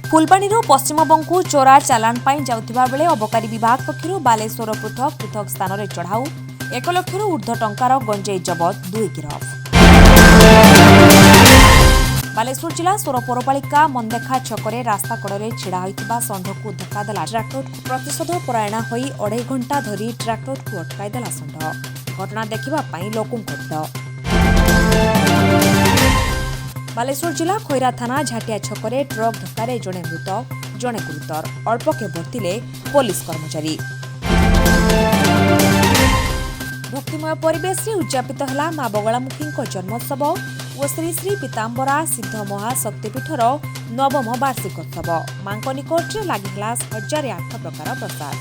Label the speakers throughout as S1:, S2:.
S1: फुलबाणी पश्चिमबंग चोरा चालाण जाउथिबा बेले अबकारी विभाग पक्षरु बालेश्वर पृथक पृथक स्थान में चढ़ाऊ 1 लाख ऊर्ध्व टंकार गंजेई जबत 2 गिरफ। बालेश्वर जिला सोर पौरपालिका मंदेखा छकरे रास्ता कड़े छिड़ा होइतिबा षंढ को धक्का देला ट्रैक्टर प्रतिशोध परायणा होई 2.5 घंटा धरी ट्रैक्टर को अटकाई देला षंढ। घटना देखिबा पई लोकं कट बालेश्वर जिला खैरा थाना झाटिया छकरे ट्रक धक्कारे जड़े मृत जड़े गुरुतर अल्पके बर्तिले पुलिस कर्मचारी। भक्तिमय परिवेश में उद्यापित है माँ बगलामुखी जन्मोत्सव और श्री श्री पीताम्बरा सिद्ध महाशक्तिपीठर नवम वार्षिकोत्सव। मां निकट में लगिला 1008 प्रकार प्रसाद।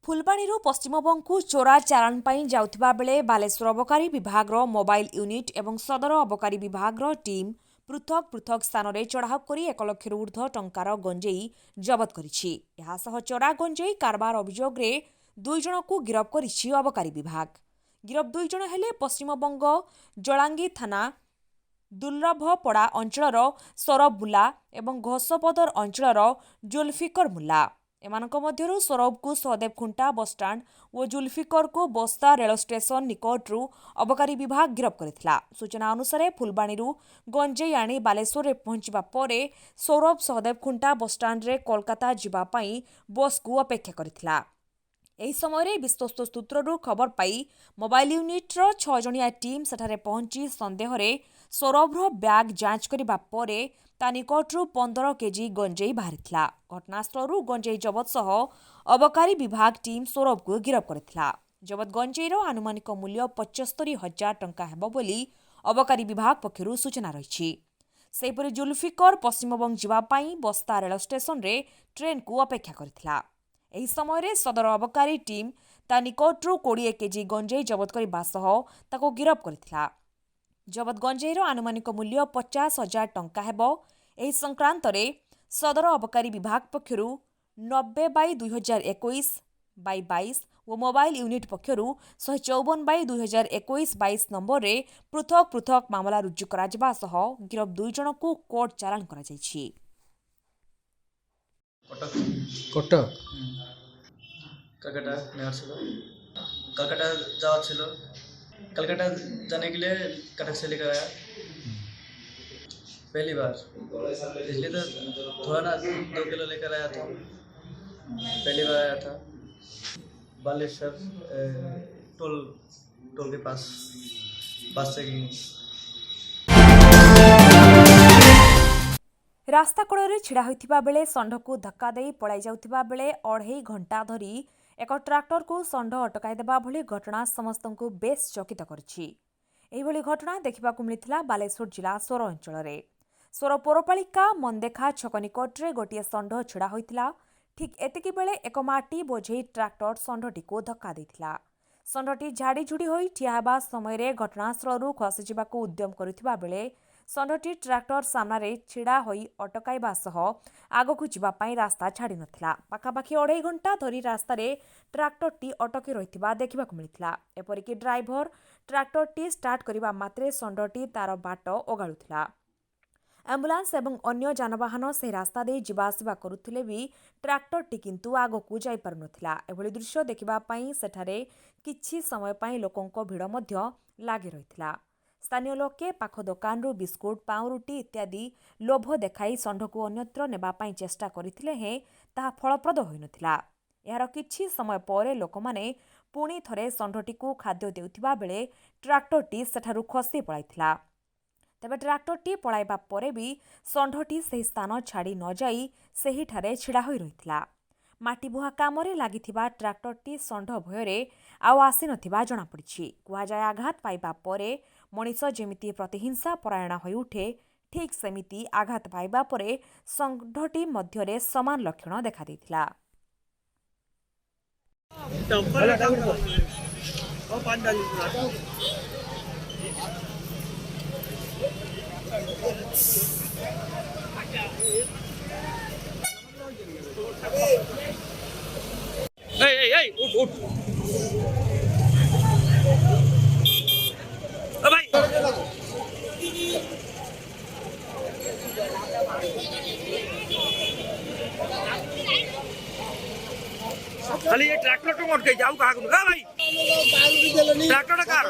S1: फुलबाणी पश्चिमबंग को चोरा चालाण जाउथिबा बेले बालेश्वर अबकारी विभाग मोबाइल यूनिट एवं सदर अबकारी विभाग टीम पृथक पृथक स्थान में चढ़ाऊ कर 1 लाख ऊर्ध्व टंकार गंजेई जबत करिछि। एहासह चोरा गंजेई कारबार अभियोग 2 जन को गिरफ करिछि अबकारी विभाग। गिरफ 2 जन हेले पश्चिमबंग जलांगी थाना दुर्लभपड़ा अंचल सौरभ मुल्ला एवं घोषपदर अंचल जुल्फिकर मुल्ला। एमानक मध्यरु सौरभ को सहदेव खुंटा बसस्टाण्ड और जुल्फिकर को बस्ता रेल स्टेशन निकटरू अबकारी विभाग गिरफ करिथिला। सूचना अनुसार फुलबाणी गंजेई आनी बालेश्वर में पहुंचवा परे सौरभ सहदेव खुंटा बसस्टाण्ड रे कोलकाता जिबा पई बस को अपेक्षा करिथिला। एही समय विश्वस्त सूत्ररू खबर पाई मोबाइल यूनिट्र 6 जणिया टीम सेठारे पहुंची संदेह सौरभर ब्याग जांच करबा परे ता निकटरू 15 केजी गंजेई बाहरिथिला। घटनास्थलरू गंजेई जबत सह अबकारी विभाग टीम सौरभ को गिरफ करिथिला। जबत गंजेईर आनुमानिक मूल्य 75,000 टंका हेबो बोली अबकारी विभाग पक्षरु सूचना रहिछि। सेहिपरि जुल्फिकर पश्चिमबंग जिबा पई बस्ता रेल स्टेशन रे ट्रेन को अपेक्षा करिथिला। एही समय सदर अबकारी टीम ता निकटरू 20 केजी गंजेई जबत करबा सह ताको गिरफ करिथिला। जबत गंजेईर आनुमानिक मूल्य 50,000 टंका हेबो। एही संक्रांत रे सदर अबकारी विभाग पक्षरु 90/2021/22 और मोबाइल यूनिट पक्षरु 154/2021/22 नंबर रे पृथक पृथक मामला रुजु करा जिबा सह गिरफ 2 जन को कोर्ट चालान करा जायछि।
S2: कटक
S3: कलकत्ता नगर ছিল कलकत्ता जावा ছিল कलकत्ता जाने के लिए कटक से लेकर आया पहली बार, इसलिए तो थोड़ा ना 2 किलो लेकर आया था। पहली बार आया था बालेश्वर टोल के पास बस चेकिंग।
S1: रास्ता कड़े छिड़ा होइथिबा बेले षंढ को धक्का देई पलाई जाउथिबा बेले 2.5 घंटा धरी एक ट्रैक्टर को षंढ अटकाई देबा भली घटना समस्तंकु बेस चकित करछि। एही भली घटना देखिबाकू मिलिथिला बालेश्वर जिला सोर अंचल रे। सोर पौरपालिका मंदेखा छक निकट रे गोटिए षंढ छिड़ा होइथिला। ठीक एतिकी बेले एक माटी बोझेई ट्रैक्टर षंढटी को धक्का देइथिला। षंढटी झाड़ी झुड़ी होई ठिया हेबा समय घटनास्थलरू खसी जिबाकू उद्यम करुथिबा बेले षंढटी ट्रैक्टर सामने छिड़ा होई अटकाइबा सह आगकू जिबा पई रास्ता छाड़ी नथिला। पाखापाखि 2.5 घंटा धरी रास्तार ट्रैक्टरटी अटकी रहिथिबा देखिबाकू मिलिथिला। एपरिकी ड्राइवर ट्रैक्टरटी स्टार्ट करिबा मात्रे षंढटी तार बाट ओगाळुथिला। एम्बुलेंस एवं अन्य जानवाहन से रास्ता दे जिबा आसिबा करुथिले भी ट्रैक्टरटी किंतु आगकू जाई पारु नथिला। एभली दृश्य देखिबा पई सेठारे किछि समय पई लोकंक भिड़ मध्य लागि रहिथिला। स्थानीय लोके पाख दोकानरू बिस्कुट पाउरुटी इत्यादि लोभ देखाई षंढ को अन्यत्र नेबा पई चेष्टा करिथिले हे ताहा फलप्रद होई नथिला। यार किछि समय परे लोकमाने पुणी थरे षंढटी को खाद्य देउथिबा बेले ट्रैक्टरटी सेठारू खसी पळाइथिला। तेबे ट्रैक्टरटी पळाइबा परे भी षंढटी सेही स्थान छाड़ी न जाई सेहीठारे छिड़ा होई रहिथिला। माटीबुहा कामरे लागिथिबा ट्रैक्टरटी षंढ भୟରେ आउ आसी नथिबा जणा पड़िछि। कुहाजाय आघात पाइबा परे मनीष जेमिति प्रतिहिंसा परायण होई उठे ठीक सेमिति आघात पाइबा परे षंढटी मध्यरे समान लक्षण देखा देइथिला।
S4: खाली ये ट्रैक्टर तो मोड़ के जाऊ कहा भाई ट्रैक्टर कार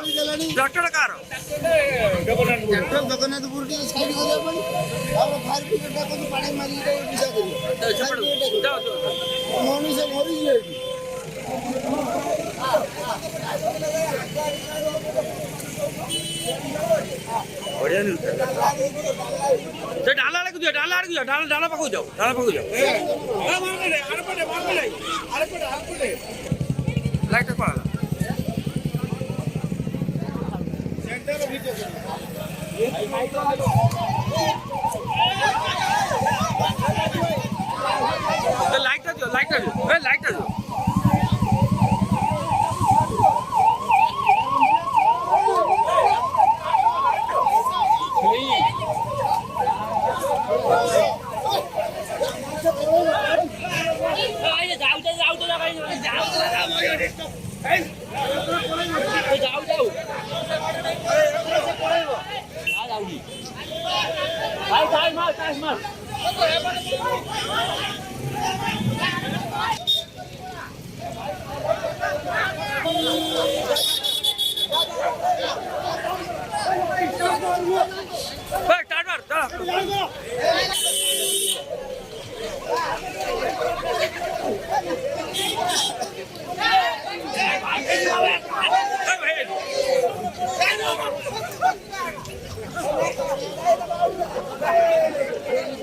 S5: जगन्नाथपुर के साइड कर पड़ी और फायर ब्रिगेड को पानी मारी दिशा करी मनुष्य मरी जाए
S4: बढ़िया नहीं तो डाला लग दियो डाला पकड़ जाओ लाइट पड़ा लाइट दियो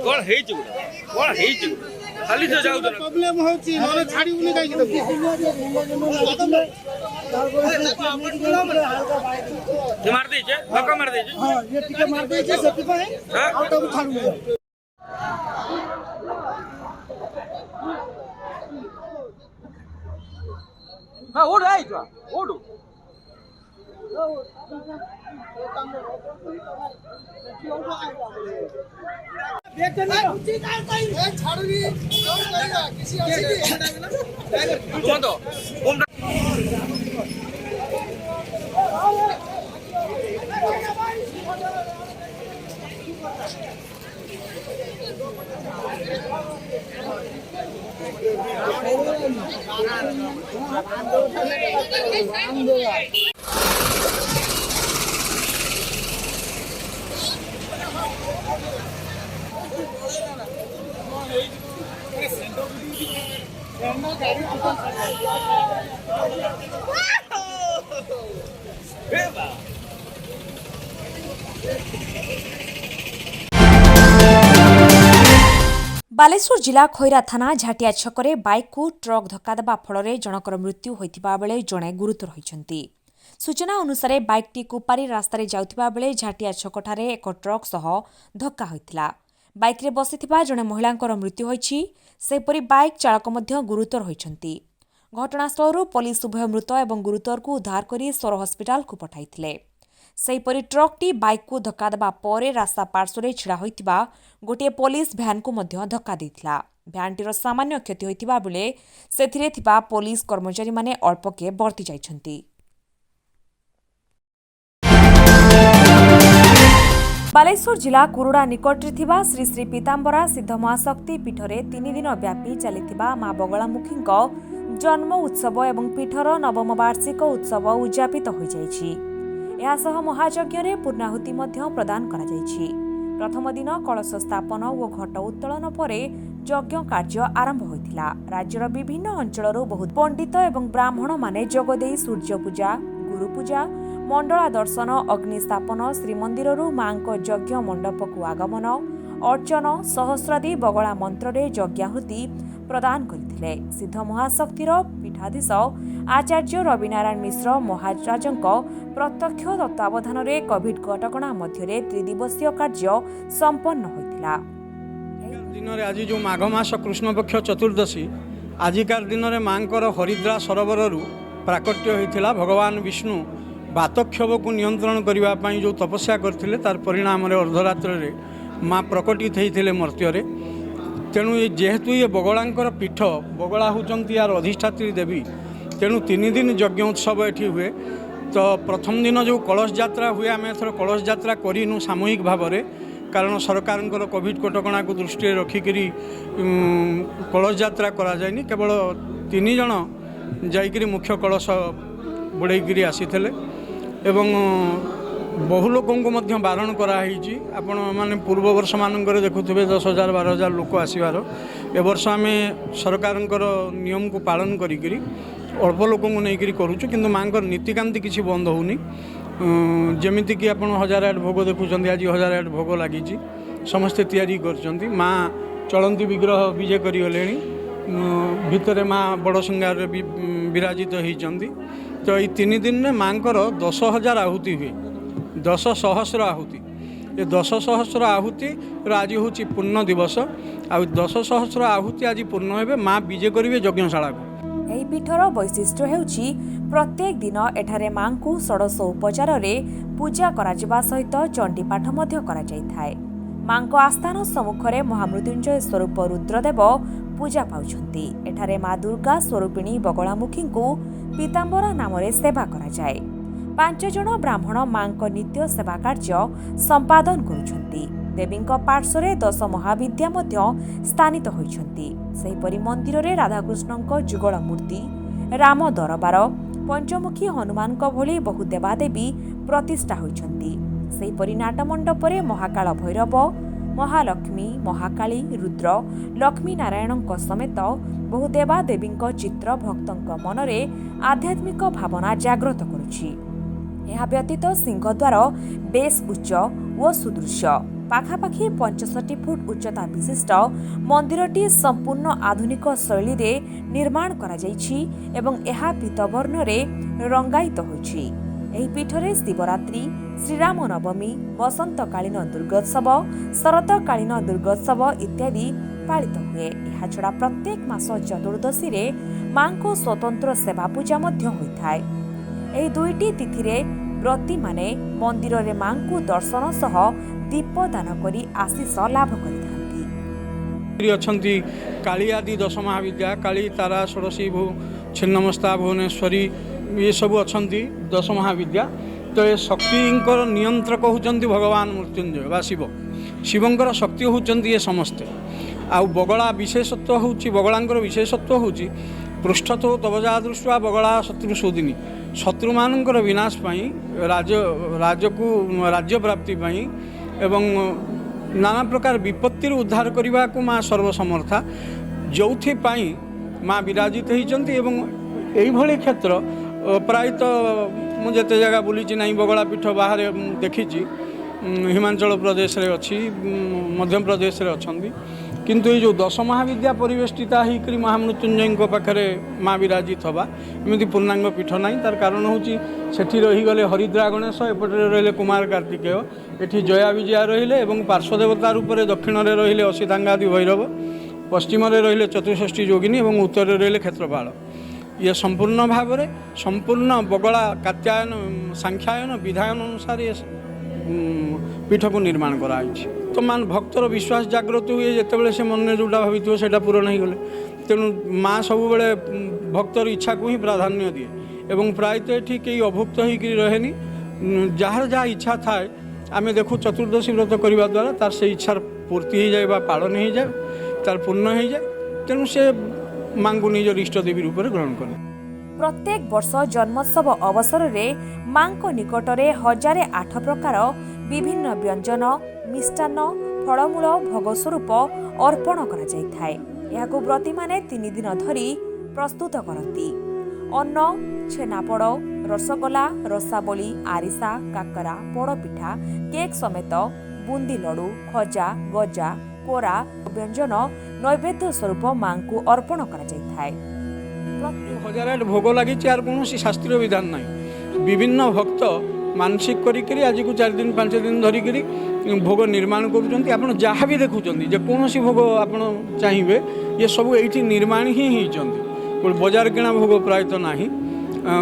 S4: कौन है खाली तो जाऊ
S5: प्रॉब्लम होची नले छाड़ी उनी काई के
S4: मार दे धक्का मार दे
S5: हां ये टिके मार दे सेफ्टी पे आउट ऑफ छाड़ू
S4: हां ओड आई तो ओड
S1: बालेश्वर जिला खैरा थाना झाटिया छकरे बाइक को ट्रक धक्का देवा फल जनकर मृत्यु होता बेले जड़े गुरुतर होती। सूचना अनुसार बाइकटी कुपारी रास्तार जाउथिबा बेले झाटिया छकठारे एक ट्रक सह धक्का होइतिला। बाइक्रे बसिथिबा जड़े महिलांकर मृत्यु होइछि। सेपरि बाइक चालक मध्य गुरुतर होइछन्ति। घटनास्थलରୁ पुलिस उभय मृत एवं गुरुतर को उद्धार करी सोर हस्पिटाल को पठाइथिले। सेहीपरि ट्रकटी बाइक को धक्का देवा परे रास्ता पार्श्वरे छिड़ा होइतिबा गोटे पुलिस भ्यान को मध्य धक्का देइथिला। भ्यानटीर सामान्य क्षति होइतिबा बेले सेथिरे थिबा पुलिस कर्मचारी माने अल्पके बर्ती जाइछन्ति। बालेश्वर जिला कुरुड़ा निकटरे थिबा श्री श्री पीताम्बरा सिद्ध महाशक्ति पीठरे 3 दिन व्यापी चलिथिबा मां बगलामुखीଙ୍କ जन्म उत्सव एवं पीठर नवम वार्षिक उत्सव उद्यापित हो जाइछि। एहासह महायज्ञ पूर्णाहुति मध्य प्रदान करा जाइछि। प्रथम दिन कलश स्थापन और घट उत्तोलन परे यज्ञ कार्य आरंभ होइतिला। राज्यर विभिन्न अंचलरू बहुत पंडित एवं ब्राह्मण माने जोगदेई सूर्य पूजा, गुरु पूजा, मंडला दर्शन, अग्निस्थापन, श्रीमंदिररू मांको यज्ञ मंडप को आगमन, अर्चन, सहस्रादी बगला मंत्रे यज्ञाहुति प्रदान करथिले। सिद्ध महाशक्तिर पीठाधीश आचार्य रविनारायण मिश्र महाराजଙ୍କ प्रत्यक्ष तत्वावधान में कोविड कटकणा मध्य त्रिदिवसीय कार्य संपन्न होइतिला।
S6: दिन में आज जो माघ मास कृष्ण पक्ष चतुर्दशी आजिकार दिन में मांकर हरिद्रा सरोवर प्राकट्य होता। भगवान विष्णु बातक्षोभ को नियंत्रण करने जो तपस्या करते तार परिणाम अर्धरात्र माँ प्रकटित होते मर्त्य। तेणु जेहेतु ये बगलांकर पीठ बगला होती यार अधिष्ठात्री देवी तेणु 3 दिन यज्ञ उत्सव एठी हुए। तो प्रथम दिन जो कलश यात्रा हुए आम एथर कलश यात्रा करूँ सामूहिक भाव में, कारण सरकार कोविड कटकणा को दृष्टि रखिकी कलश यात्रा करा जायनि। केवल 3 जन जाइकरी मुख्य कलश बुड़ेकरी आसी एवं बहु लोक बारण कराई। आपण माने पूर्व वर्ष मानक देखुवे 10,000 12,000 लोक आसबार। ए वर्ष आम सरकार नियम को पालन करी अल्प लोक नहीं करूँ, किंतु माँ नीतिकांति किसी बंद होनी। जमीक आप 1008 भोग देखुं, आज 1008 भोग लगी समस्ते तैयारी कर माँ चलती विग्रह विजे करगले भितर माँ बड़ सिंगार विराजित होती। तो ये 3 दिन में माँ 10,000 आहुति हुए, 10 सहस्र आहुति। ये 10 सहस्र आहुति आज हूँ पूर्ण दिवस। आ 10 सहस्र आहुति आज पूर्ण हे माँ विजे करेंगे यज्ञशाला को।
S1: ଏହି ପୀଠର ବୈଶିଷ୍ଟ୍ୟ ହେଉଛି ପ୍ରତ୍ୟେକ ଦିନ ଏଠାରେ ମାଙ୍କୁ ଷୋଡ଼ଶ ଉପଚାରରେ ପୂଜା କରାଯିବା ସହିତ ଚଣ୍ଡୀପାଠ ମଧ୍ୟ କରାଯାଇଥାଏ। ମାଙ୍କ ଆସ୍ଥାନ ସମ୍ମୁଖରେ ମହାମୃତ୍ୟୁଞ୍ଜୟ ସ୍ୱରୂପ ରୁଦ୍ରଦେବ ପୂଜା ପାଉଛନ୍ତି। ଏଠାରେ ମା ଦୁର୍ଗା ସ୍ୱରୂପିଣୀ ବଗଳାମୁଖୀଙ୍କୁ ପୀତାମ୍ବରା ନାମରେ ସେବା କରାଯାଏ। 5 ଜଣ ବ୍ରାହ୍ମଣ ମାଙ୍କ ନିତ୍ୟ ସେବା କାର୍ଯ୍ୟ ସମ୍ପାଦନ କରୁଛନ୍ତି। ଦେବୀଙ୍କ ପାର୍ଶ୍ୱରେ 10 ମହାବିଦ୍ୟା ମଧ୍ୟ ସ୍ଥାନିତ ହୋଇଛନ୍ତି। ସେହିପରି ମନ୍ଦିରରେ ରାଧାକୃଷ୍ଣଙ୍କ ଯୁଗଳ ମୂର୍ତ୍ତି, ରାମ ଦରବାର, ପଞ୍ଚମୁଖୀ ହନୁମାନଙ୍କ ଭଳି ବହୁ ଦେବାଦେବୀ ପ୍ରତିଷ୍ଠା ହୋଇଛନ୍ତି। ସେହିପରି ନାଟମଣ୍ଡପରେ ମହାକାଳ ଭୈରବ, ମହାଲକ୍ଷ୍ମୀ, ମହାକାଳୀ, ରୁଦ୍ର, ଲକ୍ଷ୍ମୀ ନାରାୟଣଙ୍କ ସମେତ ବହୁ ଦେବାଦେବୀଙ୍କ ଚିତ୍ର ଭକ୍ତଙ୍କ ମନରେ ଆଧ୍ୟାତ୍ମିକ ଭାବନା ଜାଗ୍ରତ କରୁଛି। ଏହା ବ୍ୟତୀତ ସିଂହଦ୍ୱାର ବେଶ୍ ଉଚ୍ଚ ଓ ସୁଦୃଶ୍ୟ। ପାଖାପାଖି 65 ଫୁଟ ଉଚ୍ଚତା ବିଶିଷ୍ଟ ମନ୍ଦିରଟି ସମ୍ପୂର୍ଣ୍ଣ ଆଧୁନିକ ଶୈଳୀରେ ନିର୍ମାଣ କରାଯାଇଛି ଏବଂ ଏହା ପୀତବର୍ଣ୍ଣରେ ରଙ୍ଗାୟିତ ହୋଇଛି। ଏହି ପୀଠରେ ଶିବରାତ୍ରି, ଶ୍ରୀରାମ ନବମୀ, ବସନ୍ତକାଳୀନ ଦୁର୍ଗୋତ୍ସବ, ଶରତକାଳୀନ ଦୁର୍ଗୋତ୍ସବ ଇତ୍ୟାଦି ପାଳିତ ହୁଏ। ଏହାଛଡ଼ା ପ୍ରତ୍ୟେକ ମାସ ଚତୁର୍ଦ୍ଦଶୀରେ ମାଙ୍କ ସ୍ୱତନ୍ତ୍ର ସେବା ପୂଜା ମଧ୍ୟ ହୋଇଥାଏ। ଏହି 2ଟି ତିଥିରେ ବ୍ରତୀମାନେ ମନ୍ଦିରରେ ମାଙ୍କୁ ଦର୍ଶନ ସହ ଦୀପଦାନ କରି ଆଶୀଷ ଲାଭ କରିଥାନ୍ତି।
S6: ଅଛନ୍ତି କାଳୀ ଆଦି 10 ମହାବିଦ୍ୟା, କାଳୀ, ତାରା, ଷୋଡ଼ଶୀ, ଛିନ୍ନମସ୍ତା, ଭୁବନେଶ୍ୱରୀ, ये सब अच्छा 10 महाविद्या। तो ये शक्तिंकर नियंत्रक होती भगवान मृत्युंजय बा शिव। शिवंकर शक्ति होती ये समस्ते। आउ बगला विशेषत्व हूँ, बगलांकर विशेषत्व हूँ पृष्ठतो तबजा दृष्टा बगला शत्रु शोधिनी। शत्रु मानकर विनाश पाई, राज्य राज्य प्राप्ति पाई एवं नाना प्रकार विपत्ति उद्धार करने को माँ सर्वसमर्था, जो माँ विराजित होती। यही क्षेत्र प्रायतः मुझे जगह बुली ना बगला पीठ बाहर देखी, हिमाचल प्रदेश रे अच्छी, मध्य प्रदेश रे अच्छी। किंतु ये जो 10 महाविद्या परिवेष्टिता होकर महामृत्युंजय पाखे माँ विराजित हवा एमती पूर्णांग पीठ ना। तार कारण हूँ सेठी रहीगले हरिद्रा गणेश, एपटे रहिले कुमार कार्तिकेय, एठी जया विजया रहिले एवं पार्श्वदेवता रूप में दक्षिण में रहिले असीतांगादि भैरव, पश्चिम में रहिले चतुष्षष्ठी योगिनी और उत्तर में रहिले क्षेत्रपाल। ये संपूर्ण भाव में संपूर्ण बगला कात्यायन सांख्यायन विधायन अनुसार ये पीठ को निर्माण कराई। तो मान भक्तर विश्वास जागृत हुए जिते से मन में जोटा भाई से पूरण हो गले। तेणु माँ सब बड़े भक्तर इच्छा को ही प्राधान्य दिए एवं प्रायतः ये कई अभुक्त होकर रहेनी। जार जहाँ इच्छा थाए आम देखू चतुर्दशी व्रत करने द्वारा तार से इच्छार पूर्ति हो जाए, पालन हो जाए, तार पूर्ण हो जाए। तेणु से माँ को निजर इष्ट देवी रूप में ग्रहण करें।
S1: प्रत्येक वर्ष जन्मोत्सव अवसर में माँ निकटरे 1008 प्रकार विभिन्न व्यंजन, मिष्टान्न, फलमूल भोग स्वरूप अर्पण कर व्रती माने 3 दिन धरी प्रस्तुत करती। अन्न, छेनापोड़, रसगोला, रसाबली, आरिसा, काकरा, पोड़पिठा, केक समेत बुंदी लडू, खजा, गजा, कोरा व्यंजन नैवेद्य स्वरूप माँ को अर्पण कर
S6: 1008 भोग लगी कौन शास्त्रीय विधान ना। विभिन्न भक्त मानसिक करी आज को 4 दिन 5 दिन धरिक भोग निर्माण करुँच। आप जहाँ भी देखुं जेकोसी भोग आप चाहिए ये सब ये निर्माण ही होती। बजार किणा भोग प्रायतः ना।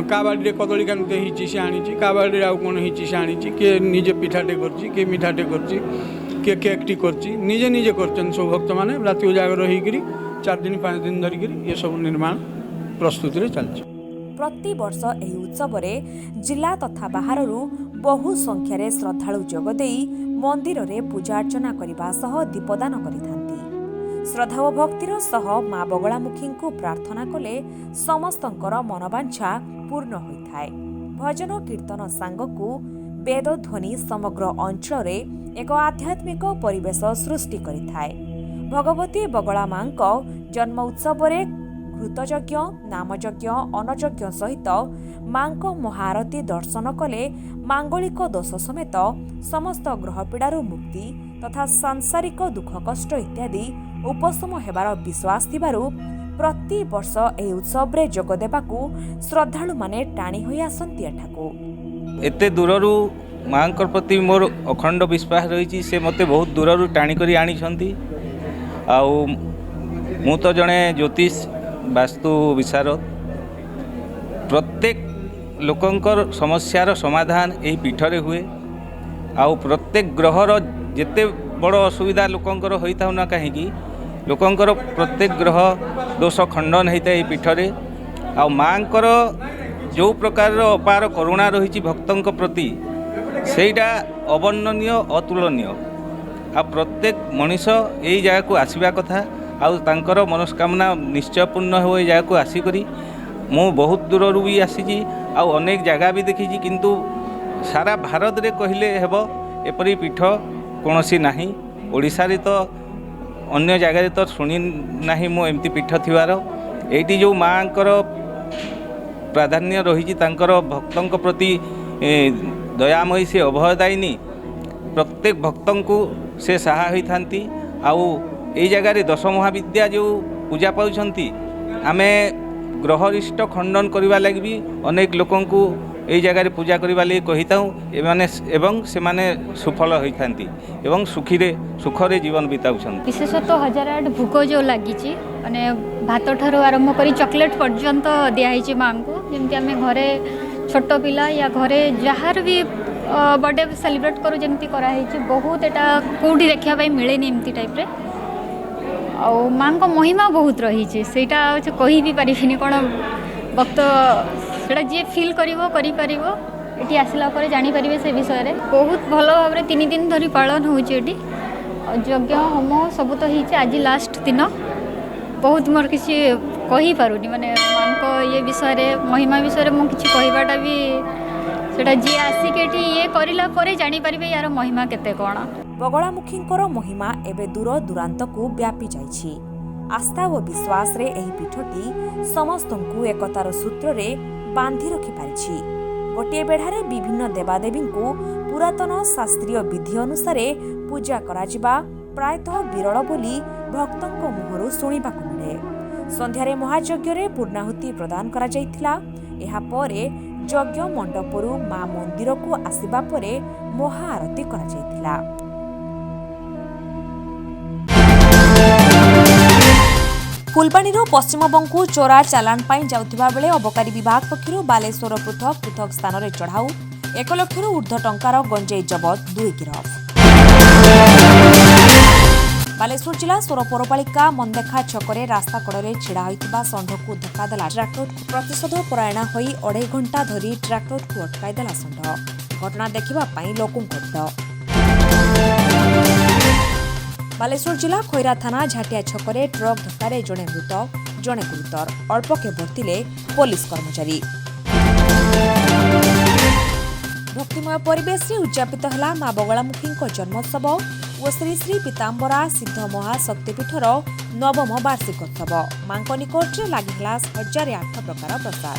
S6: का बाड़ी कदली कांते होती सी आनी, का बाड़ी आउ कौन होती सी आनी, किए निजे पिठाटे कर मिठाटे कर केकटी करजे निजे कर सब भक्त मैंने राति उजागर होकर 4 दिन 5 दिन धरिक ये सब निर्माण प्रस्तुति चलती।
S1: प्रति वर्ष ଏହି उत्सव जिला तथा बाहरରୁ बहु संख्याରେ श्रद्धालु जोगदे मन्दिररे पूजा अर्चना करने सह दीपदान गरिथांती। श्रद्धा और भक्तिर सह माँ बगलामुखीଙ୍କୁ प्रार्थना कले समस्तंकर मनोवांछा पूर्ण होइथाय। भजन कीर्तन सांगकु वेदध्वनि समग्र अंचल एक आध्यात्मिक परिवेश सृष्टि करिथाय। भगवती बगला मांक जन्म उत्सव घृतयज्ञ नामयज्ञ अन्नयज्ञ सहित मांक महाआरती दर्शन कले मांगलिक दोष समेत समस्त ग्रहपीड़ार मुक्ति तथा सांसारिक दुख कष्ट इत्यादि उपशम हेबार विश्वास थिबारु प्रति वर्ष एही उत्सव रे जोग देबाकू श्रद्धालु माने टाणी होई आसंती एठाकू।
S7: एते दूररू मांकर प्रति मोर अखंड विश्वास रही से मते बहुत दूररू टाणी करी आनी छंती। आउ मु तो जड़े ज्योतिष वास्तु विशारद प्रत्येक लोकंकर समस्यार समाधान यही पीठरे हुए। आउ प्रत्येक ग्रहर जेते बड़ असुविधा लोकंकर होता ना कहीं लोकंकर प्रत्येक ग्रह दोष खंडन होता है पीठरे। आउ मांकर जो प्रकार अपार करुणा रही भक्तों प्रति सेटा अवर्णनीय अतुलनीय। आ प्रत्येक मनीष यही जगह को आसवा कथा आउ तांकर मनस्कामना निश्चय पूर्ण हो जगह को आसिक मु बहुत दूर भी आसी आउ अनेक जगह भी देखी किंतु सारा भारत रे कहले हेब एपरी पीठ कौन सी नाही। ओडिशा रे तो अन्य जगह तो शुणी नाही मु एमती पीठ थिवार। एटी जो मांकर प्राधान्य रही तांकर भक्तों प्रति दयामयी से अभयदायिनी प्रत्येक भक्तों को से सहाय होती। आउ ये जगार दश महाविद्या जो पूजा पाउछंती आमे ग्रहरिष्ट खंडन करने लगी भी अनेक लोकों को यही जगार पूजा करने लगी कही था एवं से माने सुफल होता एवं सुखरे जीवन बिताउछंती।
S8: विशेषतः 1008 भोग जो लगी माने भात ठारू आरंभ करी चॉकलेट पर्यंत दिखाई माँ को जमी आम घरे छोट पिला या घरे जार भी बर्थडे सेलिब्रेट करूँ जमी कराई बहुत एटा कौटी देखा मिले एमती टाइप रे। आउ माँ को महिमा बहुत रही से कही भी पारिनी कौन भक्त से जी फिल करें ये आसला जानीपर से विषय बहुत भल भाव 3 दिन धरी पालन होती यज्ञ होम सब तो होती। आज लास्ट दिन बहुत मोर किसी कही पारुनी माने माँ को ये विषय महिमा विषय मुझे कहवाटा भी सेटा जी आसिक ये करला जानीपर यार महिमा केते कौन।
S1: बगलामुखींकर महिमा एवं दूर दूरांत को व्यापी जाइछि। आस्था और विश्वास रे एही पीठटी समस्तंकु एकतार सूत्र रे बांधी रखि पारिछि। गोटे बेढ़ारे विभिन्न देवादेवी को पुरातन शास्त्रीय विधि अनुसार पूजा कराजिबा प्रायतः विरल बोली भक्तों मुहरु शुणिबाकु मिले। संध्यारे महायज्ञ रे पूर्णाहुति प्रदान करा जाइथिला। एहा परे यज्ञ मंडपरु मां मंदिर को आसिबा परे महाआरती करा जाइथिला। फुलबाणीर पश्चिमबंग चोरा चालाण जाउथिबा बेले अबकारी विभाग पक्षरु बालेश्वर पृथक पृथक स्थान में चढ़ाऊ 1 लाख ऊर्ध्व टंकार गंजेई जबत 2 गिरफ। बालेश्वर जिला सोर पौरपालिका मंदेखा छकरे रास्ता कड़े छिड़ा होइतिबा षंढ को धक्का देला ट्रैक्टर प्रतिशोध परायण होई 2.5 घंटा धरी ट्रैक्टर को अटकाई देला षंढ। घटना देखिबा पई लोकंक बालेश्वर जिला खैरा थाना झाटिया छकरे ट्रक धक्कारे जड़े मृत जड़े गुरुतर अल्पके भर्तिले पुलिस कर्मचारी। भक्तिमय परिवेश उद्यापित है माँ बगलामुखी जन्मोत्सव और श्री श्री पीताम्बरा सिद्ध महाशक्तिपीठर 9म वार्षिकोत्सव। माँ निकट में लगिला 1008 प्रकार प्रसाद।